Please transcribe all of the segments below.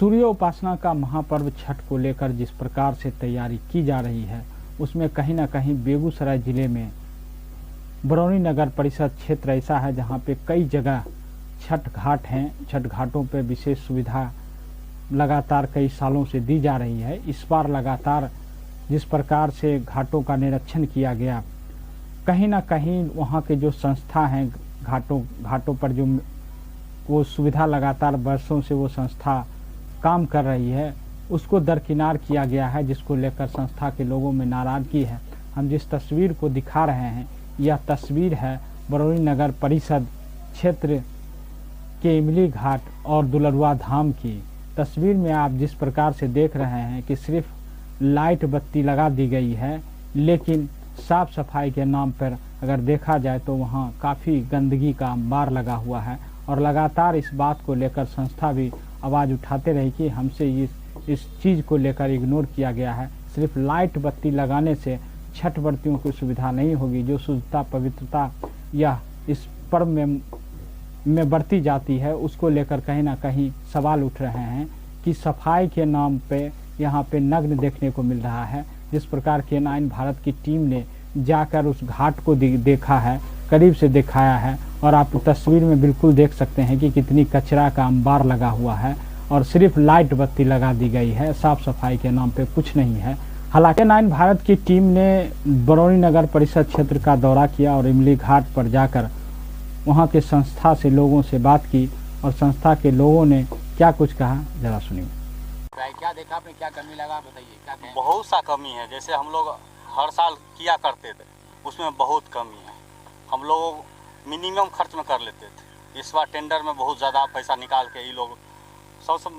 सूर्योपासना का महापर्व छठ को लेकर जिस प्रकार से तैयारी की जा रही है, उसमें कहीं ना कहीं बेगूसराय जिले में बरौनी नगर परिषद क्षेत्र ऐसा है जहां पे कई जगह छठ घाट हैं। छठ घाटों पे विशेष सुविधा लगातार कई सालों से दी जा रही है। इस बार लगातार जिस प्रकार से घाटों का निरीक्षण किया गया, कहीं ना कहीं वहां के जो संस्था हैं, घाटों पर जो वो सुविधा लगातार वर्षों से वो संस्था काम कर रही है, उसको दरकिनार किया गया है, जिसको लेकर संस्था के लोगों में नाराजगी है। हम जिस तस्वीर को दिखा रहे हैं, यह तस्वीर है बरौनी नगर परिषद क्षेत्र के इमली घाट और दुलरुआ धाम की। तस्वीर में आप जिस प्रकार से देख रहे हैं कि सिर्फ लाइट बत्ती लगा दी गई है, लेकिन साफ सफाई के नाम पर अगर देखा जाए तो वहाँ काफ़ी गंदगी का अंबार लगा हुआ है। और लगातार इस बात को लेकर संस्था भी आवाज़ उठाते रही कि हमसे इस चीज़ को लेकर इग्नोर किया गया है। सिर्फ लाइट बत्ती लगाने से छठ व्रतियों की सुविधा नहीं होगी। जो शुद्धता पवित्रता या इस पर्व में बरती जाती है, उसको लेकर कहीं ना कहीं सवाल उठ रहे हैं कि सफाई के नाम पे यहाँ पे नग्न देखने को मिल रहा है। जिस प्रकार K9 भारत की टीम ने जाकर उस घाट को देखा है, करीब से दिखाया है, और आप तस्वीर में बिल्कुल देख सकते हैं कि कितनी कचरा का अंबार लगा हुआ है और सिर्फ लाइट बत्ती लगा दी गई है। साफ सफाई के नाम पे कुछ नहीं है। हालांकि K9 भारत की टीम ने बरौनी नगर परिषद क्षेत्र का दौरा किया और इमली घाट पर जाकर वहां के संस्था से लोगों से बात की, और संस्था के लोगों ने क्या कुछ कहा, जरा सुनिए। क्या देखा आपने, क्या कमी लगा, बताइए क्या कहें? बहुत सा कमी है। जैसे हम लोग हर साल किया करते थे, उसमें बहुत कमी है। हम लोग मिनिमम खर्च में कर लेते थे। इस बार टेंडर में बहुत ज़्यादा पैसा निकाल के ये लोग, सबसे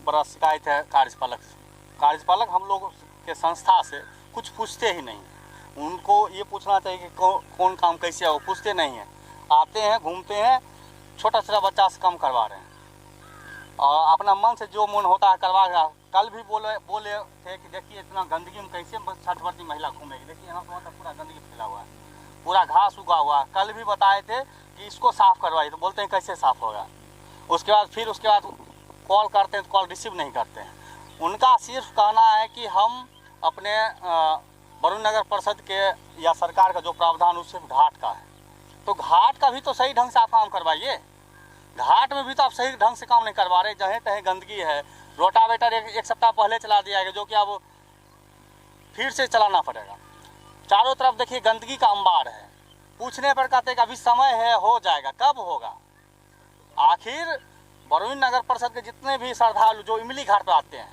बड़ा शिकायत है कार्यपालक से। कार्यपालक हम लोग के संस्था से कुछ पूछते ही नहीं। उनको ये पूछना चाहिए कि कौन काम कैसे है, वो पूछते नहीं हैं। आते हैं, घूमते हैं, छोटा छोटा बच्चा से काम करवा रहे हैं और अपना मन से जो मन होता है करवा रहा। कल भी बोले थे कि देखिए इतना गंदगी में कैसे छठ व्रती महिला घूमेगी। देखिए यहाँ पर पूरा गंदगी फैला हुआ है, पूरा घास उगा हुआ है। कल भी बताए थे कि इसको साफ़ करवाइए, तो बोलते हैं कैसे साफ़ होगा। उसके बाद कॉल करते हैं तो कॉल रिसीव नहीं करते हैं। उनका सिर्फ कहना है कि हम अपने बरौनी नगर परिषद के या सरकार का जो प्रावधान उस सिर्फ घाट का है, तो घाट का भी तो सही ढंग से आप काम करवाइए। घाट में भी तो आप सही ढंग से काम नहीं करवा रहे। जहाँ तहीं गंदगी है। रोटावेटर एक सप्ताह पहले चला दिया गया, जो कि अब फिर से चलाना पड़ेगा। चारों तरफ देखिए गंदगी का अंबार है। पूछने पर कहते हैं कि अभी समय है, हो जाएगा। कब होगा? आखिर बरौनी नगर परिषद के जितने भी श्रद्धालु जो इमली घाट पर आते हैं,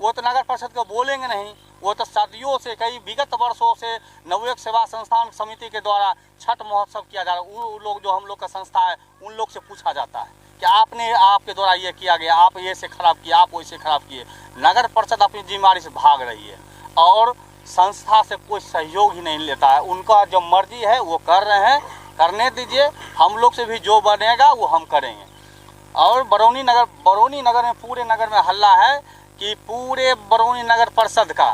वो तो नगर परिषद को बोलेंगे नहीं। वो तो सदियों से, कई विगत वर्षों से नवयुग सेवा संस्थान समिति के द्वारा छठ महोत्सव किया जा रहा है। वो लोग जो हम लोग का संस्था है, उन लोग से पूछा जाता है कि आपके द्वारा ये किया गया, आप ये से खराब किए, आप वैसे खराब किए। नगर परिषद अपनी जिम्मेदारी से भाग रही है और संस्था से कोई सहयोग ही नहीं लेता है। उनका जो मर्जी है वो कर रहे हैं, करने दीजिए। हम लोग से भी जो बनेगा वो हम करेंगे। और बरौनी नगर में, पूरे नगर में हल्ला है कि पूरे बरौनी नगर परिषद का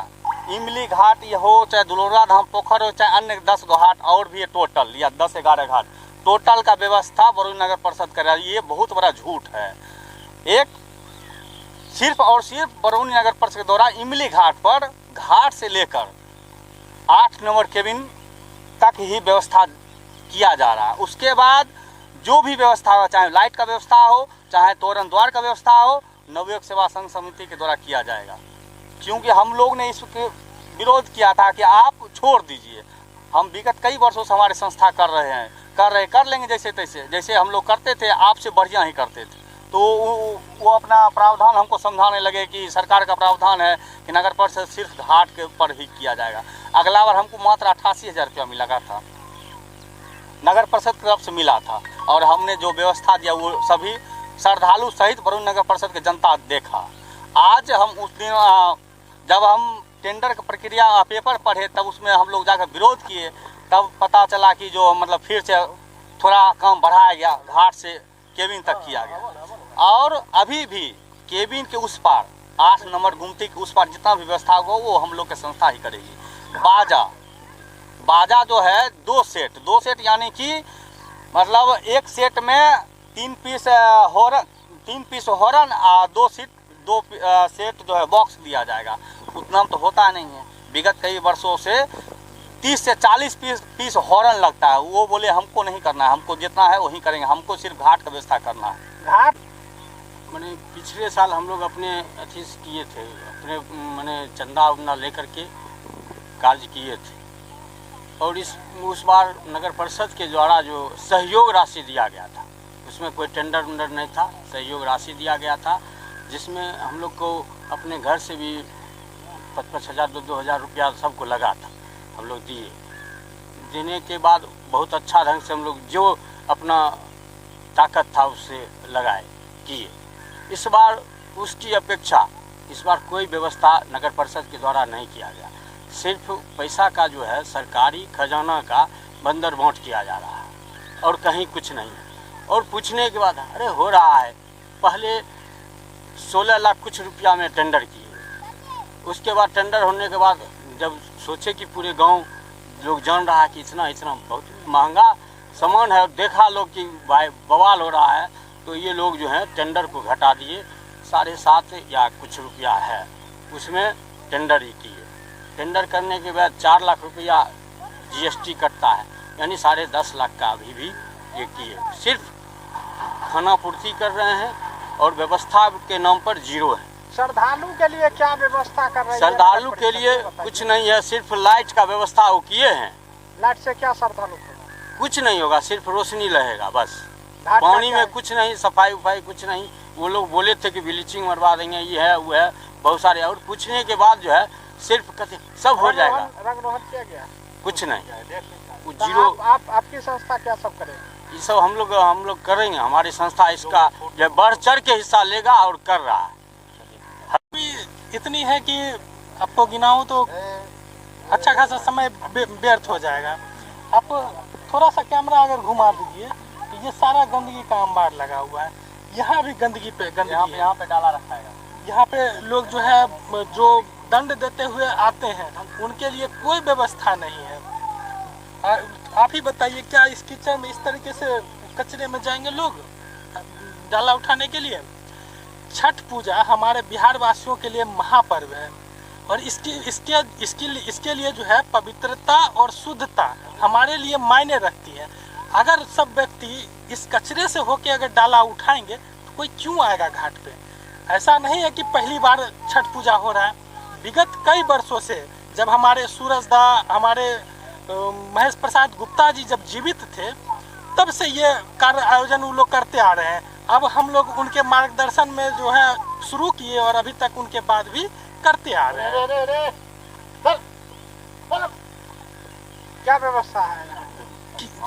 इमली घाट ये हो, चाहे दुलरुआ धाम पोखर हो, चाहे अन्य 10 घाट और भी है, टोटल या 10-11 घाट टोटल का व्यवस्था बरौनी नगर परिषद कर रहा है। ये बहुत बड़ा झूठ है। एक सिर्फ और सिर्फ बरौनी नगर परिषद के द्वारा इमली घाट पर घाट से लेकर 8 नंबर केबिन तक ही व्यवस्था किया जा रहा है। उसके बाद जो भी व्यवस्था हो, चाहे लाइट का व्यवस्था हो, चाहे तोरण द्वार का व्यवस्था हो, नवयुग सेवा संघ समिति के द्वारा किया जाएगा। क्योंकि हम लोग ने इसके विरोध किया था कि आप छोड़ दीजिए। हम विगत कई वर्षों से हमारे संस्था कर लेंगे जैसे तैसे, जैसे हम लोग करते थे, आपसे बढ़िया ही करते थे। तो वो अपना प्रावधान हमको समझाने लगे कि सरकार का प्रावधान है कि नगर परिषद सिर्फ घाट के पर ही किया जाएगा। अगला बार हमको मात्र 88,000 रुपया मिला था, नगर परिषद की तरफ से मिला था। और हमने जो व्यवस्था दिया वो सभी श्रद्धालु सहित बरौनी नगर परिषद की जनता देखा। आज हम उस दिन जब हम टेंडर की प्रक्रिया पेपर पढ़े, तब उसमें हम लोग जाकर विरोध किए। तब पता चला कि जो मतलब फिर से थोड़ा काम बढ़ाया गया, घाट से केबिन तक किया गया। और अभी भी केबिन के उस पार 8 नंबर गुमती के उस पार जितना भी व्यवस्था होगा वो हम लोग की संस्था ही करेगी। बाजा जो है 2 सेट यानी कि मतलब एक सेट में 3 पीस हॉर्न और 2 2 सेट जो है बॉक्स दिया जाएगा, उतना तो होता नहीं है। विगत कई वर्षों से 30 से 40 पीस हॉर्न लगता है। वो बोले हमको नहीं करना है, हमको जितना है वही करेंगे, हमको सिर्फ घाट का व्यवस्था करना है। घाट मैंने पिछले साल हम लोग अपने अथी से किए थे, अपने मैंने चंदा उन्दा लेकर के कार्य किए थे। और उस बार नगर परिषद के द्वारा जो सहयोग राशि दिया गया था, उसमें कोई टेंडर वेंडर नहीं था, सहयोग राशि दिया गया था, जिसमें हम लोग को अपने घर से भी 5,000 2,000 रुपया सबको लगा था, हम लोग दिए। देने के बाद बहुत अच्छा ढंग से हम लोग जो अपना ताकत था उससे लगाए किए। इस बार उसकी अपेक्षा इस बार कोई व्यवस्था नगर परिषद के द्वारा नहीं किया गया। सिर्फ पैसा का जो है सरकारी खजाना का बंदर बांट किया जा रहा है और कहीं कुछ नहीं है। और पूछने के बाद अरे हो रहा है, पहले 16 लाख कुछ रुपया में टेंडर किए, उसके बाद टेंडर होने के बाद जब सोचे कि पूरे गांव लोग जान रहा है कि इतना बहुत महंगा सामान है और देखा लोग कि भाई बवाल हो रहा है, तो ये लोग जो है टेंडर को घटा दिए। 7.5 या कुछ रुपया है उसमें टेंडर ही किए। टेंडर करने के बाद 4 लाख रुपया GST कटता है, यानी 10.5 लाख का अभी भी ये किए। सिर्फ खाना पूर्ति कर रहे हैं और व्यवस्था के नाम पर जीरो है। श्रद्धालु के लिए क्या व्यवस्था कर रही है? श्रद्धालु के लिए कुछ नहीं है, सिर्फ लाइट का व्यवस्था वो किए हैं। लाइट से क्या श्रद्धालु को? कुछ नहीं होगा, सिर्फ रोशनी रहेगा बस। पानी में कुछ नहीं, सफाई उफाई कुछ नहीं। वो लोग बोले थे कि ब्लीचिंग मरवा देंगे, ये है वो है बहुत सारे, और पूछने के बाद जो है सिर्फ कहते सब हो जाएगा। रंग रोहन किया गया? कुछ नहीं, वो तो जीरो। आपकी संस्था क्या सब करेगी? ये सब हम लोग करेंगे। हमारी संस्था इसका जो बढ़ चढ़ के हिस्सा लेगा और कर रहा है। अभी इतनी है कि आपको गिनाऊं तो अच्छा खासा समय व्यर्थ हो जाएगा। आप थोड़ा सा कैमरा अगर घुमा दीजिए तो ये सारा गंदगी का अंबार लगा हुआ है। यहाँ भी गंदगी पे गंदगी यहाँ पे डाला रखा है। यहाँ पे लोग जो है जो दंड देते हुए आते हैं उनके लिए कोई व्यवस्था नहीं है। आप ही बताइए, क्या इस किचन में इस तरीके से कचरे में जाएंगे लोग डाला उठाने के लिए? छठ पूजा हमारे बिहार वासियों के लिए महापर्व है और इसके लिए जो है पवित्रता और शुद्धता हमारे लिए मायने रखती है। अगर सब व्यक्ति इस कचरे से होके अगर डाला उठाएंगे तो कोई क्यों आएगा घाट पे? ऐसा नहीं है कि पहली बार छठ पूजा हो रहा है। विगत कई वर्षों से जब हमारे सूरजदा, हमारे महेश प्रसाद गुप्ता जी जब जीवित थे तब से ये कार्य आयोजन वो लोग करते आ रहे हैं। अब हम लोग उनके मार्गदर्शन में जो है शुरू किए और अभी तक उनके बाद भी करते आ रहे हैं। क्या व्यवस्था है?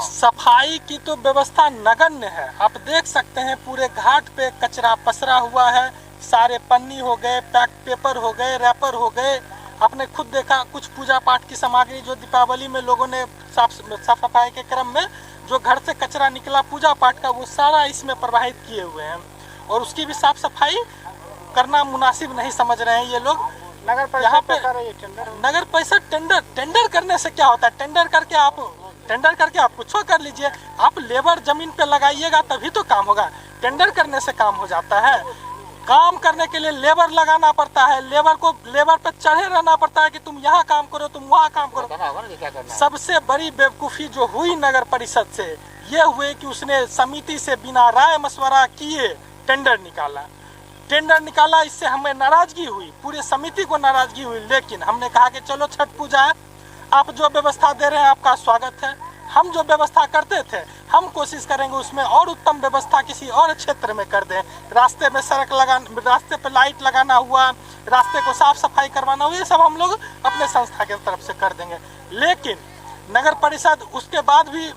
सफाई की तो व्यवस्था नगण्य है। आप देख सकते हैं पूरे घाट पे कचरा पसरा हुआ है, सारे पन्नी हो गए, पैक पेपर हो गए, रैपर हो गए। आपने खुद देखा कुछ पूजा पाठ की सामग्री जो दीपावली में लोगों ने साफ सफाई के क्रम में जो घर से कचरा निकला पूजा पाठ का, वो सारा इसमें प्रवाहित किए हुए हैं और उसकी भी साफ सफाई करना मुनासिब नहीं समझ रहे हैं ये लोग। नगर परिषद यहाँ पे नगर परिषद टेंडर करने से क्या होता है? टेंडर करके आप कुछ कर लीजिए। आप लेबर जमीन पे लगाइएगा तभी तो काम होगा। टेंडर करने से काम हो जाता है? काम करने के लिए लेबर लगाना पड़ता है, लेबर पे चढ़े रहना पड़ता है कि तुम यहाँ काम करो, तुम वहाँ काम करो। सबसे बड़ी बेवकूफ़ी जो हुई नगर परिषद से ये हुए कि उसने समिति से बिना राय मशवरा किए टेंडर निकाला। इससे हमें नाराजगी हुई, पूरे समिति को नाराजगी हुई। लेकिन हमने कहा कि चलो छठ पूजा है, आप जो व्यवस्था दे रहे हैं आपका स्वागत है। हम जो व्यवस्था करते थे हम कोशिश करेंगे उसमें और उत्तम व्यवस्था किसी और क्षेत्र में कर दें। रास्ते में रास्ते पे लाइट लगाना हुआ, रास्ते को साफ सफाई करवाना हुआ, ये सब हम लोग अपने संस्था के तरफ से कर देंगे। लेकिन नगर परिषद उसके बाद भी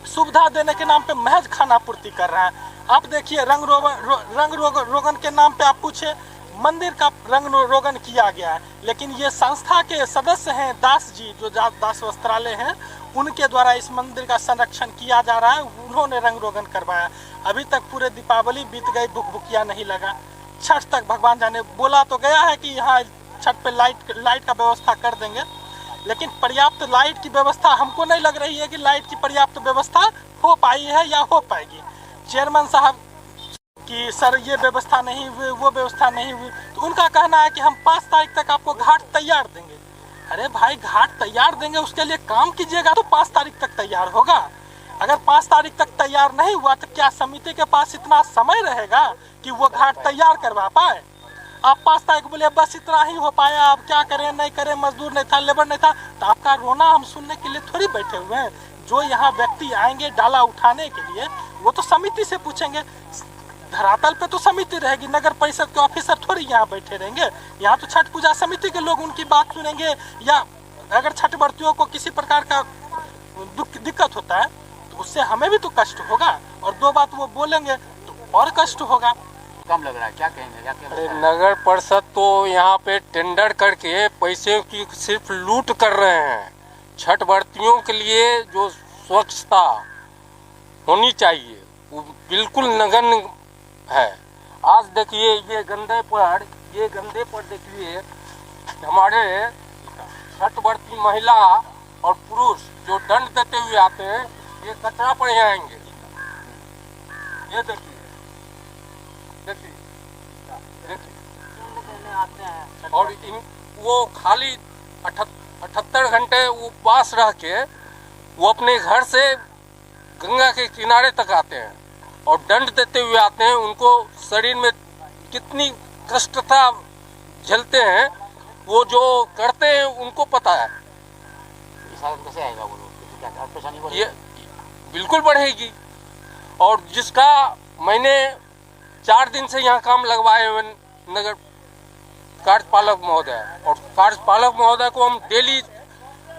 सुविधा देने के नाम पे महज खाना पूर्ति कर रहा है। आप देखिए रंग रोगन के नाम पे आप पूछे, मंदिर का रंग रोगन किया गया है, लेकिन ये संस्था के सदस्य हैं दास जी, जो दास वस्त्रालय हैं, उनके द्वारा इस मंदिर का संरक्षण किया जा रहा है। उन्होंने रंग रोगन करवाया। अभी तक पूरे दीपावली बीत गई, भुकभुकिया नहीं लगा। छठ तक भगवान जाने, बोला तो गया है कि यहाँ छठ पे लाइट का व्यवस्था कर देंगे, लेकिन पर्याप्त लाइट की व्यवस्था हमको नहीं लग रही है कि लाइट की पर्याप्त व्यवस्था हो पाई है या हो पाएगी। चेयरमैन साहब कि सर ये व्यवस्था नहीं हुई, वो व्यवस्था नहीं हुई, तो उनका कहना है कि हम 5 तारीख तक आपको घाट तैयार देंगे। अरे भाई, घाट तैयार देंगे, उसके लिए काम कीजिएगा तो 5 तारीख तक तैयार होगा। अगर 5 तारीख तक तैयार नहीं हुआ तो क्या समिति के पास इतना समय रहेगा कि वो घाट तैयार करवा पाए? आप 5 तारीख बोले बस इतना ही हो पाया, अब क्या करें नहीं करें, मजदूर नहीं था, लेबर नहीं था, तो आपका रोना हम सुनने के लिए थोड़ी बैठे हुए हैं। जो यहाँ व्यक्ति आएंगे डाला उठाने के लिए, वो तो समिति से पूछेंगे। धरातल पे तो समिति रहेगी, नगर परिषद के ऑफिसर थोड़ी यहाँ बैठे रहेंगे। यहाँ तो छठ पूजा समिति के लोग उनकी बात सुनेंगे, या अगर छठ व्रतियों को किसी प्रकार का दिक्कत होता है तो उससे हमें भी तो कष्ट होगा, और 2 बात वो बोलेंगे तो और कष्ट होगा। कम लग रहा है, क्या कहेंगे? अरे नगर परिषद तो यहाँ पे टेंडर करके पैसे की सिर्फ लूट कर रहे हैं। छठ व्रतियों के लिए जो स्वच्छता होनी चाहिए वो बिल्कुल नगण्य है। आज देखिए ये गंदे पर देखिए हमारे छठ व्रती महिला और पुरुष जो दंड देते हुए आते हैं, ये कचरा पर आएंगे। ये देखिए और वो खाली 78 घंटे उपवास रह के वो अपने घर से गंगा के किनारे तक आते हैं और दंड देते हुए आते हैं। उनको शरीर में कितनी कष्टता झेलते हैं, वो जो करते हैं उनको पता है। कैसे आएगा वो लोग? क्या परेशानी? ये बिल्कुल बढ़ेगी। और जिसका मैंने 4 दिन से यहाँ काम लगवाए हुए नगर कार्यपालक महोदय, और कार्यपालक महोदय को हम डेली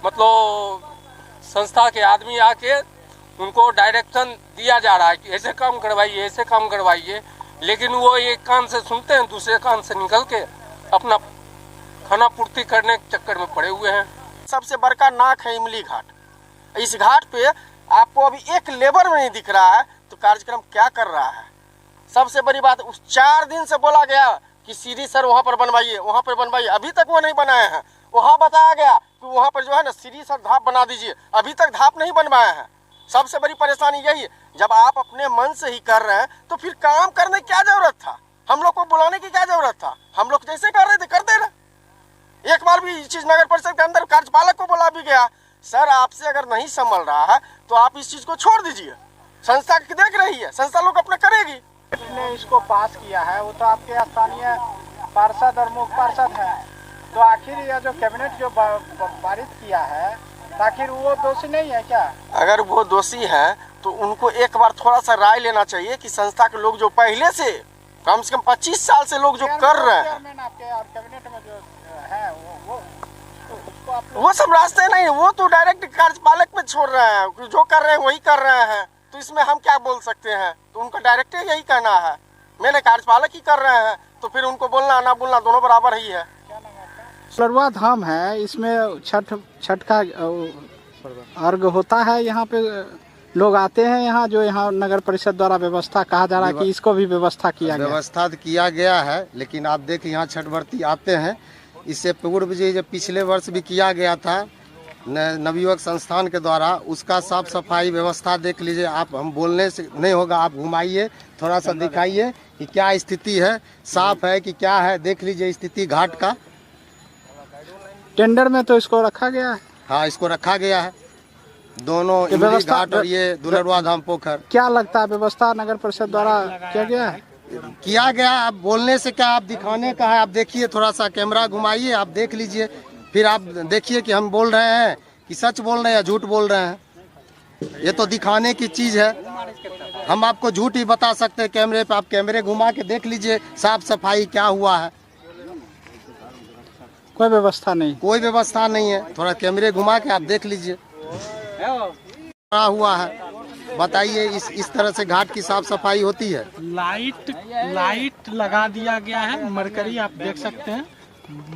मतलब संस्था के आदमी आके उनको डायरेक्शन दिया जा रहा है कि ऐसे काम करवाइए, ऐसे काम करवाइए, लेकिन वो एक कान से सुनते हैं, दूसरे कान से निकल के अपना खाना पूर्ति करने के चक्कर में पड़े हुए हैं। सबसे बड़का नाक है इमली घाट। इस घाट पे आपको अभी एक लेबर में नहीं दिख रहा है, तो कार्यक्रम क्या कर रहा है? सबसे बड़ी बात, उस 4 दिन से बोला गया कि सीढ़ी सर वहाँ पर बनवाइए, वहाँ पर बनवाइए, अभी तक वो नहीं बनाए हैं। वहाँ बताया गया कि वहाँ पर जो है ना सीढ़ी सर धाप बना दीजिए, अभी तक धाप नहीं बनवाए हैं। सबसे बड़ी परेशानी यही है। जब आप अपने मन से ही कर रहे हैं तो फिर काम करने की क्या जरूरत था? हम लोग को बुलाने की क्या जरूरत था? हम लोग जैसे कर रहे थे करते रहे। एक बार भी इस चीज नगर परिषद के अंदर कार्यपालक को बोला भी गया, सर आपसे अगर नहीं संभल रहा है तो आप इस चीज को छोड़ दीजिए, संस्था देख रही है, संस्था लोग अपना करेगी। ने इसको पास किया है, वो तो आपके स्थानीय पार्षद और मुख्य पार्षद है, तो आखिर यह जो कैबिनेट जो पारित किया है, आखिर वो दोषी नहीं है क्या? अगर वो दोषी है तो उनको एक बार थोड़ा सा राय लेना चाहिए कि संस्था के लोग जो पहले से कम 25 साल से लोग जो कर रहे हैं, कैबिनेट में जो है वो सब रास्ते नहीं, वो तो डायरेक्ट कार्यपालक पे छोड़ रहे हैं, जो कर रहे हैं वही कर रहे हैं। तो इसमें हम क्या बोल सकते हैं? तो उनका डायरेक्ट यही कहना है, मैंने कार्यपालक ही कर रहे हैं, तो फिर उनको बोलना ना बोलना दोनों बराबर ही है। सरवा धाम है, इसमें छठ का अर्घ होता है। यहाँ पे लोग आते हैं, यहाँ जो यहाँ नगर परिषद द्वारा व्यवस्था कहा जा रहा है कि इसको भी व्यवस्था किया गया। व्यवस्था किया गया है, लेकिन आप देखिए यहाँ छठ व्रती आते हैं। इससे पूर्व जो पिछले वर्ष भी किया गया था नवयुवक संस्थान के द्वारा, उसका साफ सफाई व्यवस्था देख लीजिए आप। हम बोलने से नहीं होगा, आप घुमाइए, थोड़ा सा दिखाइए कि क्या स्थिति है, साफ है कि क्या है, देख लीजिए स्थिति घाट का। टेंडर में तो इसको रखा गया है। हाँ, इसको रखा गया है, दोनों इमली घाट और ये दुलरुआ धाम पोखर। क्या लगता है व्यवस्था नगर परिषद द्वारा किया गया है? किया गया। आप बोलने से क्या, आप दिखाने का है। आप देखिए, थोड़ा सा कैमरा घुमाइए, आप देख लीजिए, फिर आप देखिए कि हम बोल रहे हैं कि सच बोल रहे हैं या झूठ बोल रहे हैं। ये तो दिखाने की चीज है, हम आपको झूठ ही बता सकते हैं कैमरे पे। आप कैमरे घुमा के देख लीजिए साफ सफाई क्या हुआ है। कोई व्यवस्था नहीं, कोई व्यवस्था नहीं है। थोड़ा कैमरे घुमा के आप देख लीजिए क्या हुआ है। बताइए, इस तरह से घाट की साफ सफाई होती है? लाइट लगा दिया गया है, मरकरी आप देख सकते हैं,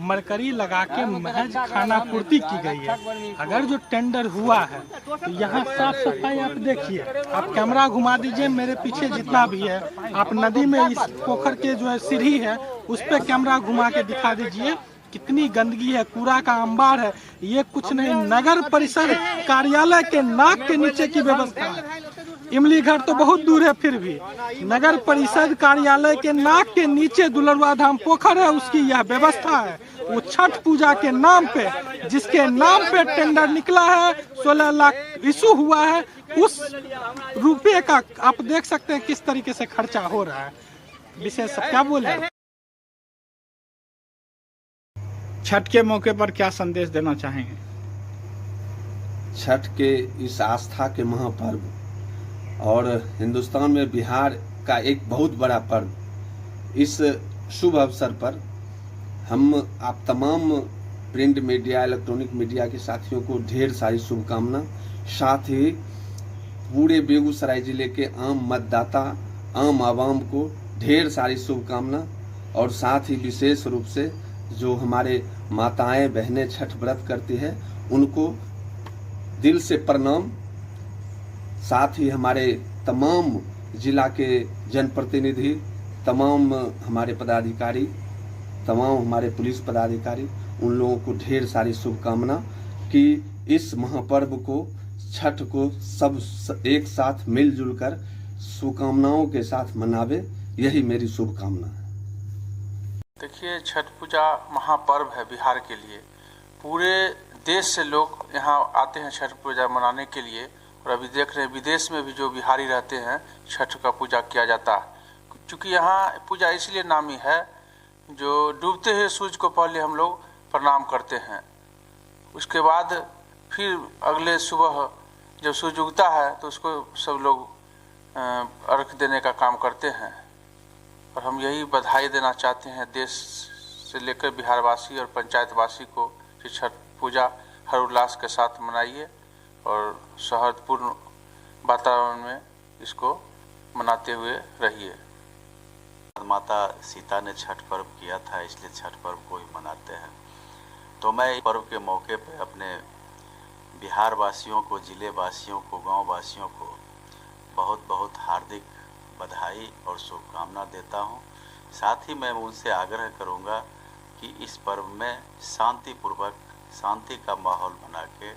मरकरी लगा के महज खाना पूर्ति की गई है। अगर जो टेंडर हुआ है तो यहाँ साफ सफाई आप देखिए, आप कैमरा घुमा दीजिए मेरे पीछे जितना भी है, आप नदी में इस पोखर के जो है सीढ़ी है उस पर कैमरा घुमा के दिखा दीजिए कितनी गंदगी है, कूड़ा का अंबार है। ये कुछ नहीं, नगर परिषद कार्यालय के नाक के नीचे की व्यवस्था है। इमली घाट तो बहुत दूर है, फिर भी नगर परिषद कार्यालय के नाक के नीचे दुलरुआ धाम पोखर है, उसकी यह व्यवस्था है। वो छठ पूजा के नाम पे, जिसके नाम पे टेंडर निकला है, 16 लाख इशू हुआ है, उस रुपये का आप देख सकते हैं किस तरीके से खर्चा हो रहा है। विशेष क्या बोले? छठ के मौके पर क्या संदेश देना चाहेंगे? छठ के इस आस्था के महापर्व और हिंदुस्तान में बिहार का एक बहुत बड़ा पर्व, इस शुभ अवसर पर हम आप तमाम प्रिंट मीडिया, इलेक्ट्रॉनिक मीडिया के साथियों को ढेर सारी शुभकामना। साथ ही पूरे बेगूसराय जिले के आम मतदाता, आम आवाम को ढेर सारी शुभकामना। और साथ ही विशेष रूप से जो हमारे माताएं बहनें छठ व्रत करती है, उनको दिल से प्रणाम। साथ ही हमारे तमाम जिला के जनप्रतिनिधि, तमाम हमारे पदाधिकारी, तमाम हमारे पुलिस पदाधिकारी, उन लोगों को ढेर सारी शुभकामना कि इस महापर्व को, छठ को सब एक साथ मिलजुल कर शुभकामनाओं के साथ मनावे, यही मेरी शुभकामना है। देखिए, छठ पूजा महापर्व है बिहार के लिए। पूरे देश से लोग यहाँ आते हैं छठ पूजा मनाने के लिए। और अभी देख रहे हैं विदेश में भी जो बिहारी रहते हैं छठ का पूजा किया जाता है। क्योंकि यहाँ पूजा इसलिए नामी है, जो डूबते हुए सूरज को पहले हम लोग प्रणाम करते हैं, उसके बाद फिर अगले सुबह जब सूरज उगता है तो उसको सब लोग अर्घ देने का काम करते हैं। और हम यही बधाई देना चाहते हैं देश से लेकर बिहारवासी और पंचायतवासी को कि छठ पूजा हर उल्लास के साथ मनाइए और सौहार्दपूर्ण वातावरण में इसको मनाते हुए रहिए। माता सीता ने छठ पर्व किया था, इसलिए छठ पर्व को ही मनाते हैं। तो मैं इस पर्व के मौके पर अपने बिहार वासियों को, जिले वासियों को, गांव वासियों को बहुत बहुत हार्दिक बधाई और शुभकामना देता हूं। साथ ही मैं उनसे आग्रह करूंगा कि इस पर्व में शांतिपूर्वक, शांति का माहौल बना के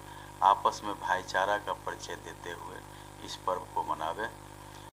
आपस में भाईचारा का परिचय देते हुए इस पर्व को मनावें।